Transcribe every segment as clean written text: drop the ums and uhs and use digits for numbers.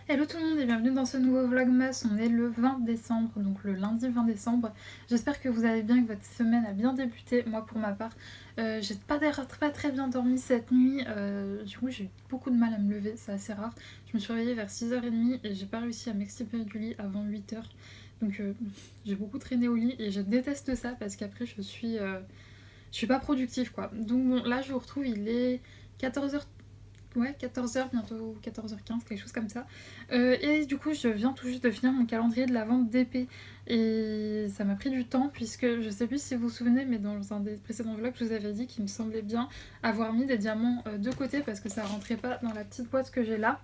Hello tout le monde et bienvenue dans ce nouveau vlogmas. On est le 20 décembre, donc le lundi 20 décembre. J'espère que vous allez bien, que votre semaine a bien débuté. Moi pour ma part, j'ai pas très bien dormi cette nuit. Du coup j'ai eu beaucoup de mal à me lever, c'est assez rare. Je me suis réveillée vers 6h30 et j'ai pas réussi à m'extirper du lit avant 8h. Donc j'ai beaucoup traîné au lit et je déteste ça parce qu'après je suis pas productive quoi. Donc bon là je vous retrouve, il est 14h. Ouais, 14h, bientôt 14h15, quelque chose comme ça. Et du coup, je viens tout juste de finir mon calendrier de la vente d'épées. Et ça m'a pris du temps, puisque je sais plus si vous vous souvenez, mais dans un des précédents vlogs, je vous avais dit qu'il me semblait bien avoir mis des diamants de côté, parce que ça rentrait pas dans la petite boîte que j'ai là.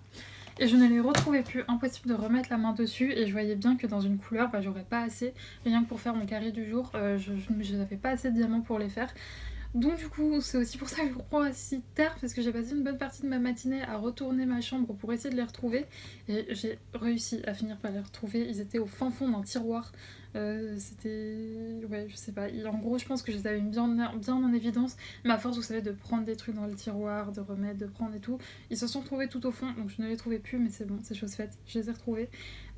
Et je ne les retrouvais plus, impossible de remettre la main dessus. Et je voyais bien que dans une couleur, j'aurais pas assez, rien que pour faire mon carré du jour, je n'avais pas assez de diamants pour les faire. Donc du coup, c'est aussi pour ça que je reprends assez tard, parce que j'ai passé une bonne partie de ma matinée à retourner ma chambre pour essayer de les retrouver. Et j'ai réussi à finir par les retrouver. Ils étaient au fin fond d'un tiroir. C'était... Ouais, je sais pas. En gros, je pense que je les avais mis bien en évidence. Mais à force, vous savez, de prendre des trucs dans le tiroir, de remettre, de prendre et tout, ils se sont trouvés tout au fond. Donc je ne les trouvais plus, mais c'est bon, c'est chose faite. Je les ai retrouvés.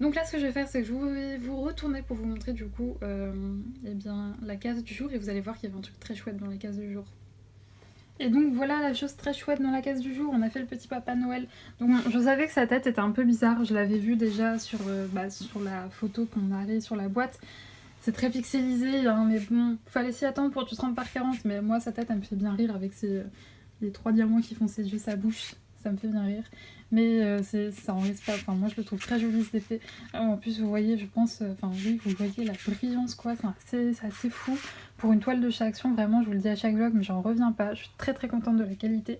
Donc là, ce que je vais faire, c'est que je vais vous retourner pour vous montrer du coup eh bien, la case du jour. Et vous allez voir qu'il y avait un truc très chouette dans la case du jour. Et donc voilà la chose très chouette dans la case du jour, on a fait le petit Papa Noël. Donc je savais que sa tête était un peu bizarre, je l'avais vu déjà sur la photo qu'on avait sur la boîte. C'est très pixelisé, hein, mais bon, fallait s'y attendre pour que tu te rendes par 40. Mais moi, sa tête, elle me fait bien rire avec les 3 diamants qui font ses yeux, sa bouche. Ça me fait bien rire. Mais ça en reste pas. Enfin, moi, je le trouve très joli cet effet. En plus, vous voyez, je pense. Enfin, oui, vous voyez la brillance, quoi. C'est assez fou. Pour une toile de chez Action, vraiment, je vous le dis à chaque vlog, mais j'en reviens pas. Je suis très très contente de la qualité.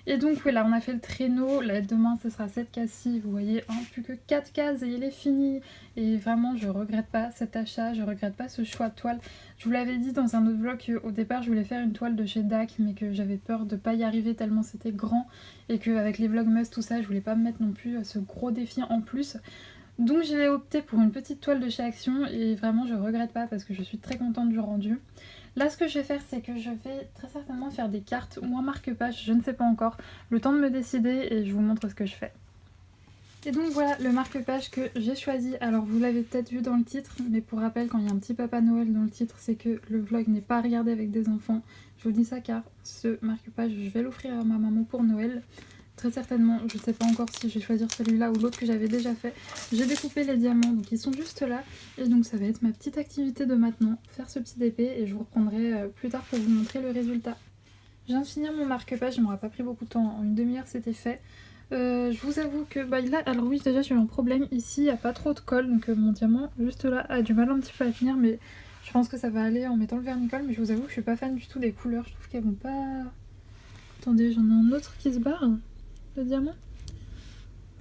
Et donc oui, là on a fait le traîneau, là demain ce sera 7 cases-ci, vous voyez, plus que 4 cases et il est fini. Et vraiment je regrette pas cet achat, je regrette pas ce choix de toile. Je vous l'avais dit dans un autre vlog qu'au départ je voulais faire une toile de chez DAC, mais que j'avais peur de pas y arriver tellement c'était grand. Et qu'avec les vlogmas tout ça, je voulais pas me mettre non plus à ce gros défi en plus. Donc j'ai opté pour une petite toile de chez Action et vraiment je regrette pas parce que je suis très contente du rendu. Là ce que je vais faire c'est que je vais très certainement faire des cartes ou un marque-page, je ne sais pas encore. Le temps de me décider et je vous montre ce que je fais. Et donc voilà le marque-page que j'ai choisi. Alors vous l'avez peut-être vu dans le titre, mais pour rappel quand il y a un petit Papa Noël dans le titre, c'est que le vlog n'est pas regardé avec des enfants. Je vous dis ça car ce marque-page je vais l'offrir à ma maman pour Noël. Très certainement, je sais pas encore si je vais choisir celui-là ou l'autre que j'avais déjà fait. J'ai découpé les diamants, donc ils sont juste là. Et donc ça va être ma petite activité de maintenant, faire ce petit DP et je vous reprendrai plus tard pour vous montrer le résultat. Je viens de finir mon marque-page, il m'aura pas pris beaucoup de temps, en une demi-heure c'était fait. Je vous avoue que là, alors oui déjà j'ai eu un problème ici, il n'y a pas trop de colle, donc mon diamant juste là a du mal un petit peu à tenir, mais je pense que ça va aller en mettant le vernicole, mais je vous avoue que je suis pas fan du tout des couleurs, je trouve qu'elles vont pas... Attendez, j'en ai un autre qui se barre. Le diamant.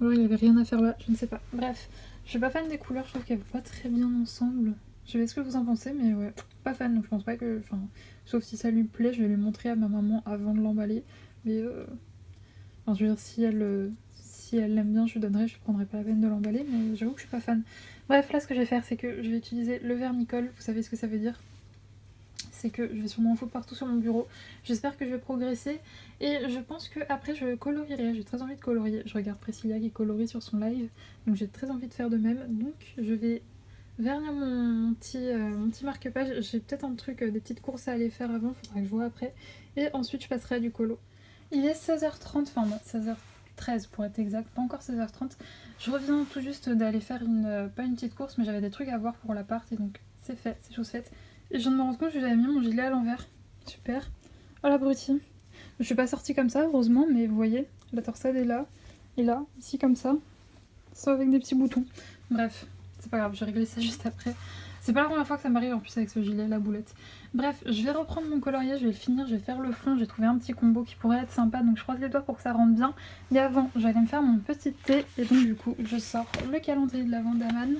Alors il n'y avait rien à faire là, je ne sais pas. Bref, je suis pas fan des couleurs, je trouve qu'elles vont pas très bien ensemble. Je sais ce que vous en pensez, mais ouais, pas fan, donc je pense pas que... Enfin, sauf si ça lui plaît, je vais lui montrer à ma maman avant de l'emballer. Mais enfin, je veux dire, si elle l'aime bien, je lui donnerai, je prendrai pas la peine de l'emballer, mais j'avoue que je suis pas fan. Bref, là ce que je vais faire, c'est que je vais utiliser le vernicole, vous savez ce que ça veut dire? C'est que je vais sûrement en foutre partout sur mon bureau. J'espère que je vais progresser. Et je pense que après je colorierai. J'ai très envie de colorier. Je regarde Priscilla qui colorie sur son live. Donc j'ai très envie de faire de même. Donc je vais vernir mon petit marque-page. J'ai peut-être un truc, des petites courses à aller faire avant. Faudra que je vois après. Et ensuite je passerai à du colo. Il est 16h30. Enfin non, 16h13 pour être exact. Pas encore 16h30. Je reviens tout juste d'aller faire pas une petite course, mais j'avais des trucs à voir pour l'appart. Et donc c'est fait, c'est chose faite. Et je viens de me rendre compte que j'avais mis mon gilet à l'envers. Super. Oh l'abruti. Je suis pas sortie comme ça, heureusement, mais vous voyez, la torsade est là. Et là, ici comme ça. Sauf avec des petits boutons. Bref, c'est pas grave, je vais régler ça juste après. C'est pas la première fois que ça m'arrive en plus avec ce gilet, la boulette. Bref, je vais reprendre mon colorier, je vais le finir, je vais faire le fond. J'ai trouvé un petit combo qui pourrait être sympa, donc je croise les doigts pour que ça rentre bien. Mais avant, je vais aller me faire mon petit thé. Et donc du coup, je sors le calendrier de l'avant d'Aman.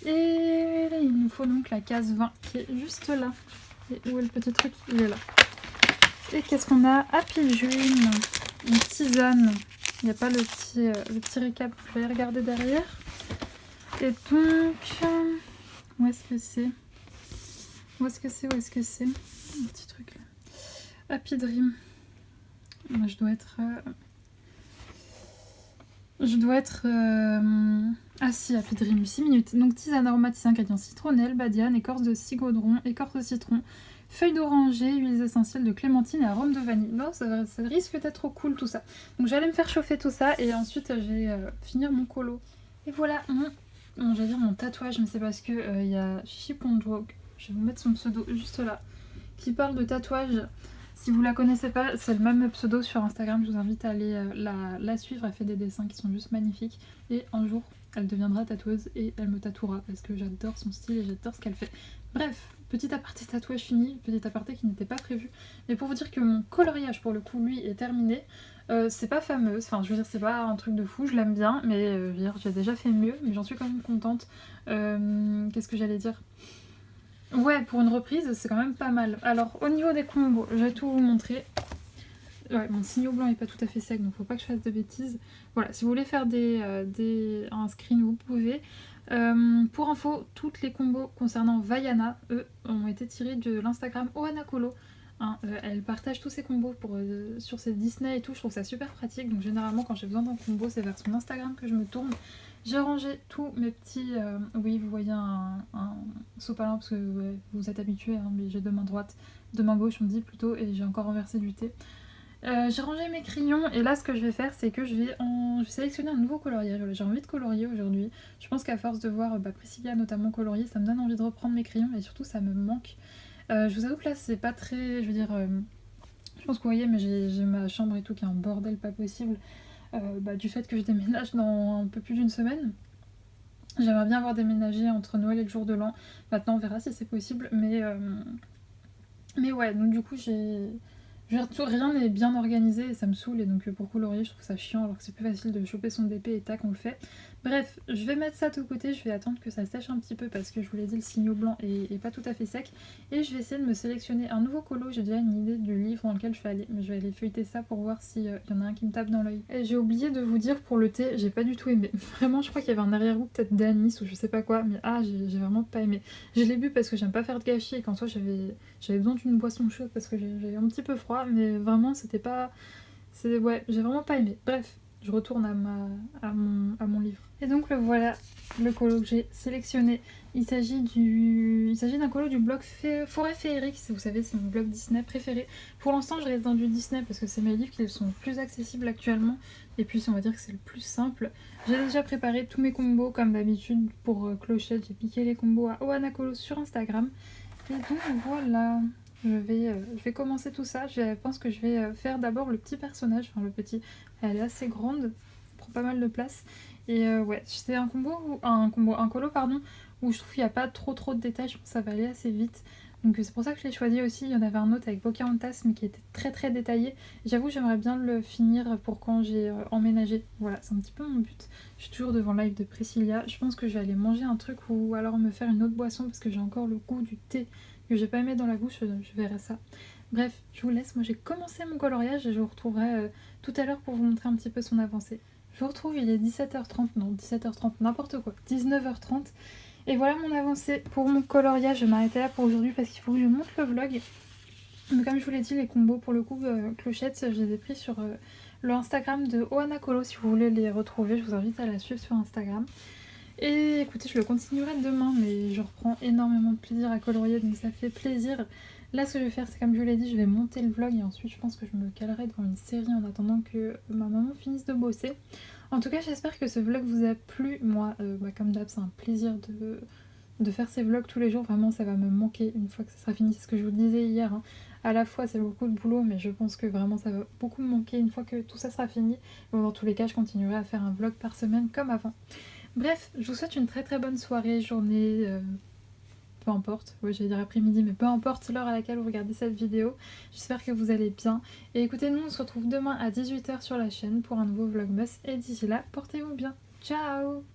Et là, il nous faut donc la case 20 qui est juste là. Et où est le petit truc? Il est là. Et qu'est-ce qu'on a? Happy June, une tisane. Il n'y a pas le petit récap, je vais regarder derrière. Et donc, où est-ce que c'est? Où est-ce que c'est? Où est-ce que c'est? Un petit truc là. Happy Dream. Moi, je dois être... Je dois être... Ah si, à plus de 6 minutes. Donc tisane aromatisée, ingrédients citronnelle, badiane, écorce de cigodron, écorce de citron, feuilles d'oranger, huiles essentielles de clémentine et arôme de vanille. Non, ça risque d'être trop cool tout ça. Donc j'allais me faire chauffer tout ça et ensuite je vais finir mon colo. Et voilà j'allais dire mon tatouage, mais c'est parce que il y a Chichi Pondwog, je vais vous mettre son pseudo juste là, qui parle de tatouage. Si vous la connaissez pas, c'est le même pseudo sur Instagram, je vous invite à aller la suivre, elle fait des dessins qui sont juste magnifiques. Et un jour, elle deviendra tatoueuse et elle me tatouera parce que j'adore son style et j'adore ce qu'elle fait. Bref, petit aparté tatouage fini, petit aparté qui n'était pas prévu. Mais pour vous dire que mon coloriage pour le coup, lui, est terminé. C'est pas fameux, enfin je veux dire c'est pas un truc de fou, je l'aime bien, mais je veux dire j'ai déjà fait mieux, mais j'en suis quand même contente. Qu'est-ce que j'allais dire ? Ouais, pour une reprise, c'est quand même pas mal. Alors, au niveau des combos, je vais tout vous montrer. Ouais, mon signaux blanc est pas tout à fait sec, donc faut pas que je fasse de bêtises. Voilà, si vous voulez faire un screen, vous pouvez. Pour info, toutes les combos concernant Vaiana, eux, ont été tirés de l'Instagram Ohana Colo. Hein, elle partage tous ses combos sur ses Disney et tout, je trouve ça super pratique. Donc généralement, quand j'ai besoin d'un combo, c'est vers son Instagram que je me tourne. J'ai rangé tous mes petits... oui, vous voyez un sopalin parce que ouais, vous êtes habitués, hein, mais j'ai deux mains droites, deux mains gauches on dit plutôt, et j'ai encore renversé du thé. J'ai rangé mes crayons et là ce que je vais faire c'est que je vais sélectionner un nouveau coloriage. J'ai envie de colorier aujourd'hui. Je pense qu'à force de voir Priscilla notamment colorier, ça me donne envie de reprendre mes crayons et surtout ça me manque. Je vous avoue que là c'est pas très... je veux dire... je pense que vous voyez mais j'ai ma chambre et tout qui est un bordel pas possible. Du fait que je déménage dans un peu plus d'une semaine. J'aimerais bien avoir déménagé entre Noël et le jour de l'an. Maintenant on verra si c'est possible mais ouais donc du coup j'ai... Je veux dire, rien n'est bien organisé et ça me saoule et donc pour colorier je trouve ça chiant alors que c'est plus facile de choper son DP et tac on le fait. Bref, je vais mettre ça de côté, je vais attendre que ça sèche un petit peu parce que je vous l'ai dit le signaux blanc est pas tout à fait sec et je vais essayer de me sélectionner un nouveau colo, j'ai déjà une idée du livre dans lequel je vais aller, mais je vais aller feuilleter ça pour voir s'il y en a un qui me tape dans l'œil. Et j'ai oublié de vous dire pour le thé, j'ai pas du tout aimé. Vraiment je crois qu'il y avait un arrière-goût peut-être d'anis ou je sais pas quoi, mais j'ai vraiment pas aimé. Je l'ai bu parce que j'aime pas faire de gâchis et qu'en soi j'avais besoin d'une boisson chaude parce que j'avais un petit peu froid, mais vraiment c'était pas... Ouais, j'ai vraiment pas aimé. Bref, je retourne à mon livre. Et donc le voilà, le colo que j'ai sélectionné. Il s'agit d'un colo du blog Forêt Féerique, vous savez c'est mon blog Disney préféré. Pour l'instant je reste dans du Disney parce que c'est mes livres qui sont plus accessibles actuellement. Et puis on va dire que c'est le plus simple. J'ai déjà préparé tous mes combos comme d'habitude pour Clochette. J'ai piqué les combos à Ohana Colo sur Instagram. Et donc voilà, je vais commencer tout ça. Je pense que je vais faire d'abord le petit personnage, enfin le petit, elle est assez grande, prend pas mal de place. Et ouais, c'est un colo pardon, où je trouve qu'il n'y a pas trop de détails, je pense que ça va aller assez vite. Donc c'est pour ça que je l'ai choisi aussi. Il y en avait un autre avec Pocahontas mais qui était très détaillé. J'avoue j'aimerais bien le finir pour quand j'ai emménagé. Voilà, c'est un petit peu mon but. Je suis toujours devant le live de Priscilla. Je pense que je vais aller manger un truc ou alors me faire une autre boisson parce que j'ai encore le goût du thé que j'ai pas aimé dans la bouche. Je verrai ça. Bref, je vous laisse. Moi j'ai commencé mon coloriage et je vous retrouverai tout à l'heure pour vous montrer un petit peu son avancée. Je vous retrouve, il est 17h30, non 17h30, n'importe quoi, 19h30. Et voilà mon avancée pour mon coloriage. Je vais m'arrêter là pour aujourd'hui parce qu'il faut que je monte le vlog. Mais comme je vous l'ai dit, les combos pour le coup clochettes, je les ai pris sur le Instagram de Ohana Colo. Si vous voulez les retrouver, je vous invite à la suivre sur Instagram. Et écoutez, je le continuerai demain, mais je reprends énormément de plaisir à colorier, donc ça fait plaisir. Là, ce que je vais faire, c'est comme je vous l'ai dit, je vais monter le vlog et ensuite je pense que je me calerai devant une série en attendant que ma maman finisse de bosser. En tout cas, j'espère que ce vlog vous a plu. Moi, comme d'hab, c'est un plaisir de faire ces vlogs tous les jours. Vraiment, ça va me manquer une fois que ça sera fini. C'est ce que je vous disais hier. Hein. À la fois, c'est beaucoup de boulot, mais je pense que vraiment, ça va beaucoup me manquer une fois que tout ça sera fini. Bon, dans tous les cas, je continuerai à faire un vlog par semaine comme avant. Bref, je vous souhaite une très bonne soirée, journée, peu importe, ouais, j'allais dire après-midi, mais peu importe l'heure à laquelle vous regardez cette vidéo. J'espère que vous allez bien. Et écoutez, nous on se retrouve demain à 18h sur la chaîne pour un nouveau vlogmas. Et d'ici là, portez-vous bien. Ciao!